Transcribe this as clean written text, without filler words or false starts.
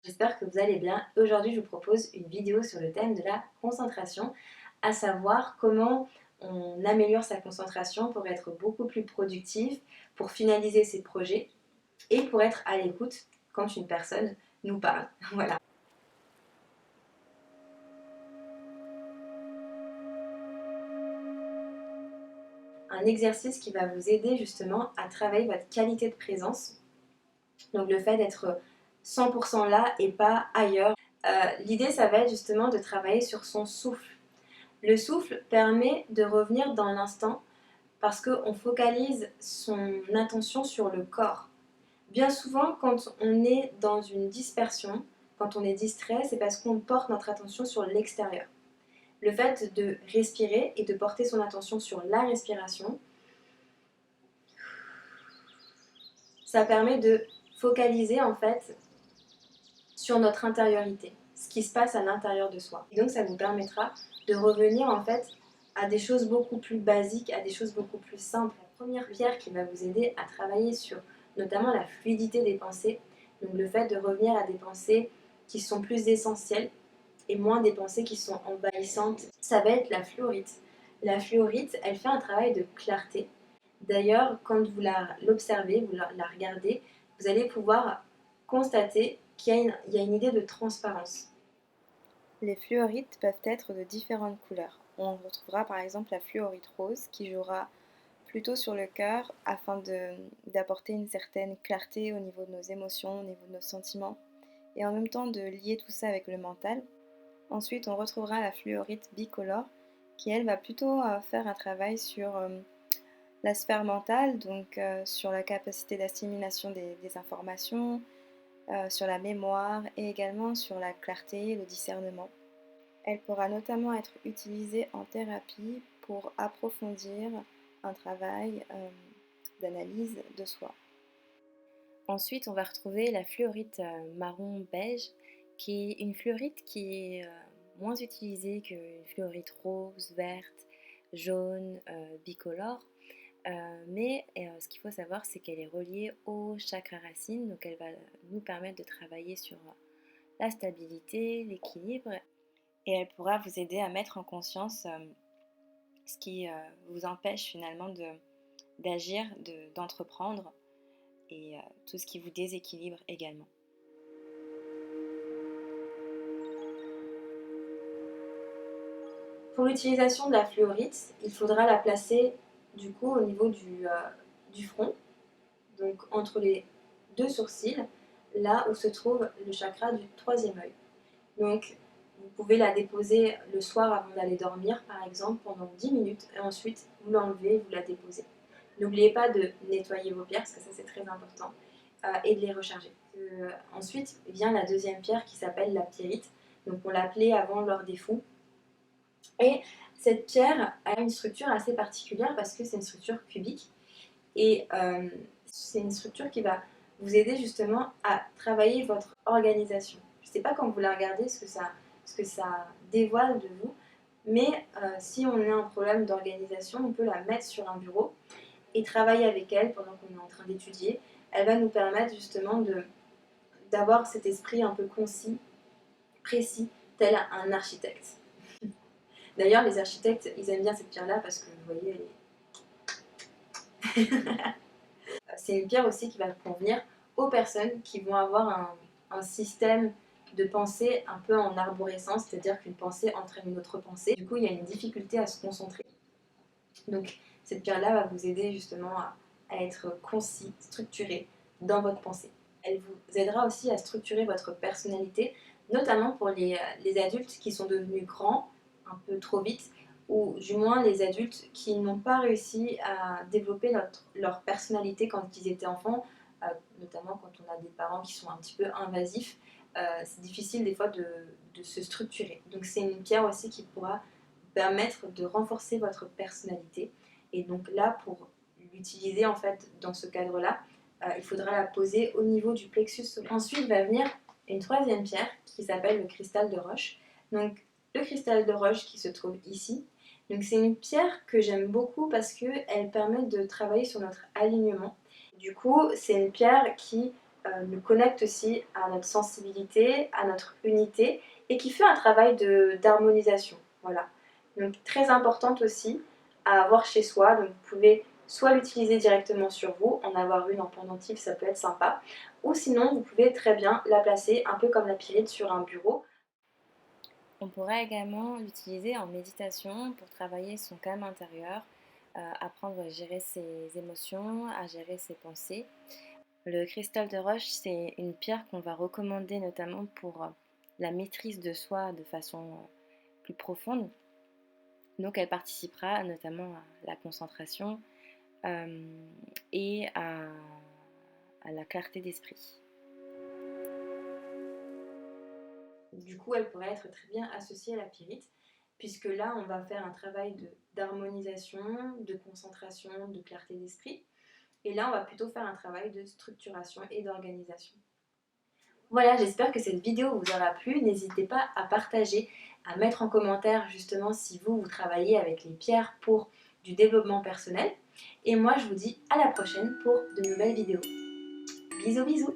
J'espère que vous allez bien. Aujourd'hui, je vous propose une vidéo sur le thème de la concentration, à savoir comment on améliore sa concentration pour être beaucoup plus productif, pour finaliser ses projets et pour être à l'écoute quand une personne nous parle. Voilà. Un exercice qui va vous aider justement à travailler votre qualité de présence. Donc le fait d'être 100% là et pas ailleurs. L'idée, ça va être justement de travailler sur son souffle. Le souffle permet de revenir dans l'instant parce qu'on focalise son attention sur le corps. Bien souvent, quand on est dans une dispersion, quand on est distrait, c'est parce qu'on porte notre attention sur l'extérieur. Le fait de respirer et de porter son attention sur la respiration, ça permet de focaliser en fait sur notre intériorité, ce qui se passe à l'intérieur de soi. Et donc ça vous permettra de revenir en fait à des choses beaucoup plus basiques, à des choses beaucoup plus simples. La première pierre qui va vous aider à travailler sur notamment la fluidité des pensées, donc le fait de revenir à des pensées qui sont plus essentielles et moins des pensées qui sont envahissantes, ça va être la fluorite. La fluorite, elle fait un travail de clarté. D'ailleurs, quand vous l'observez, vous la regardez, vous allez pouvoir constater qu'il y a une idée de transparence. Les fluorites peuvent être de différentes couleurs. On retrouvera par exemple la fluorite rose qui jouera plutôt sur le cœur afin d'apporter une certaine clarté au niveau de nos émotions, au niveau de nos sentiments et en même temps de lier tout ça avec le mental. Ensuite, on retrouvera la fluorite bicolore qui elle va plutôt faire un travail sur la sphère mentale, donc sur la capacité d'assimilation des informations, sur la mémoire et également sur la clarté et le discernement. Elle pourra notamment être utilisée en thérapie pour approfondir un travail d'analyse de soi. Ensuite, on va retrouver la fluorite marron beige, qui est une fluorite qui est moins utilisée qu'une fluorite rose, verte, jaune, bicolore. Mais ce qu'il faut savoir, c'est qu'elle est reliée au chakra racine, donc elle va nous permettre de travailler sur la stabilité, l'équilibre, et elle pourra vous aider à mettre en conscience ce qui vous empêche finalement d'agir, d'entreprendre et tout ce qui vous déséquilibre également. Pour l'utilisation de la fluorite, il faudra la placer du coup au niveau du front, donc entre les deux sourcils, là où se trouve le chakra du troisième œil. Donc vous pouvez la déposer le soir avant d'aller dormir par exemple pendant 10 minutes et ensuite vous l'enlevez, vous la déposez. N'oubliez pas de nettoyer vos pierres parce que ça c'est très important et de les recharger. Ensuite vient la deuxième pierre qui s'appelle la pyrite. Donc on l'appelait avant l'or des fous. Et cette pierre a une structure assez particulière parce que c'est une structure cubique et c'est une structure qui va vous aider justement à travailler votre organisation. Je ne sais pas quand vous la regardez ce que ça dévoile de vous, mais si on a un problème d'organisation, on peut la mettre sur un bureau et travailler avec elle pendant qu'on est en train d'étudier. Elle va nous permettre justement d'avoir cet esprit un peu concis, précis, tel un architecte. D'ailleurs, les architectes, ils aiment bien cette pierre-là parce que vous voyez, c'est une pierre aussi qui va convenir aux personnes qui vont avoir un système de pensée un peu en arborescence, c'est-à-dire qu'une pensée entraîne une autre pensée. Du coup, il y a une difficulté à se concentrer. Donc, cette pierre-là va vous aider justement à être concis, structuré dans votre pensée. Elle vous aidera aussi à structurer votre personnalité, notamment pour les adultes qui sont devenus grands un peu trop vite, ou du moins les adultes qui n'ont pas réussi à développer leur personnalité quand ils étaient enfants, notamment quand on a des parents qui sont un petit peu invasifs. C'est difficile des fois de se structurer. Donc c'est une pierre aussi qui pourra permettre de renforcer votre personnalité. Et donc là, pour l'utiliser en fait dans ce cadre-là, il faudra la poser au niveau du plexus solaire. Ensuite va venir une troisième pierre qui s'appelle le cristal de roche. Donc le cristal de roche qui se trouve ici. Donc c'est une pierre que j'aime beaucoup parce qu'elle permet de travailler sur notre alignement. Du coup, c'est une pierre qui nous connecte aussi à notre sensibilité, à notre unité et qui fait un travail d'harmonisation. Voilà. Donc très importante aussi à avoir chez soi. Donc vous pouvez soit l'utiliser directement sur vous, en avoir une en pendentif, ça peut être sympa, ou sinon vous pouvez très bien la placer un peu comme la pyrite sur un bureau. On pourrait également l'utiliser en méditation pour travailler son calme intérieur, apprendre à gérer ses émotions, à gérer ses pensées. Le cristal de roche, c'est une pierre qu'on va recommander notamment pour la maîtrise de soi de façon plus profonde. Donc elle participera notamment à la concentration euh, et à la clarté d'esprit. Du coup, elle pourrait être très bien associée à la pyrite, puisque là, on va faire un travail d'harmonisation, de concentration, de clarté d'esprit. Et là, on va plutôt faire un travail de structuration et d'organisation. Voilà, j'espère que cette vidéo vous aura plu. N'hésitez pas à partager, à mettre en commentaire justement si vous travaillez avec les pierres pour du développement personnel. Et moi, je vous dis à la prochaine pour de nouvelles vidéos. Bisous bisous.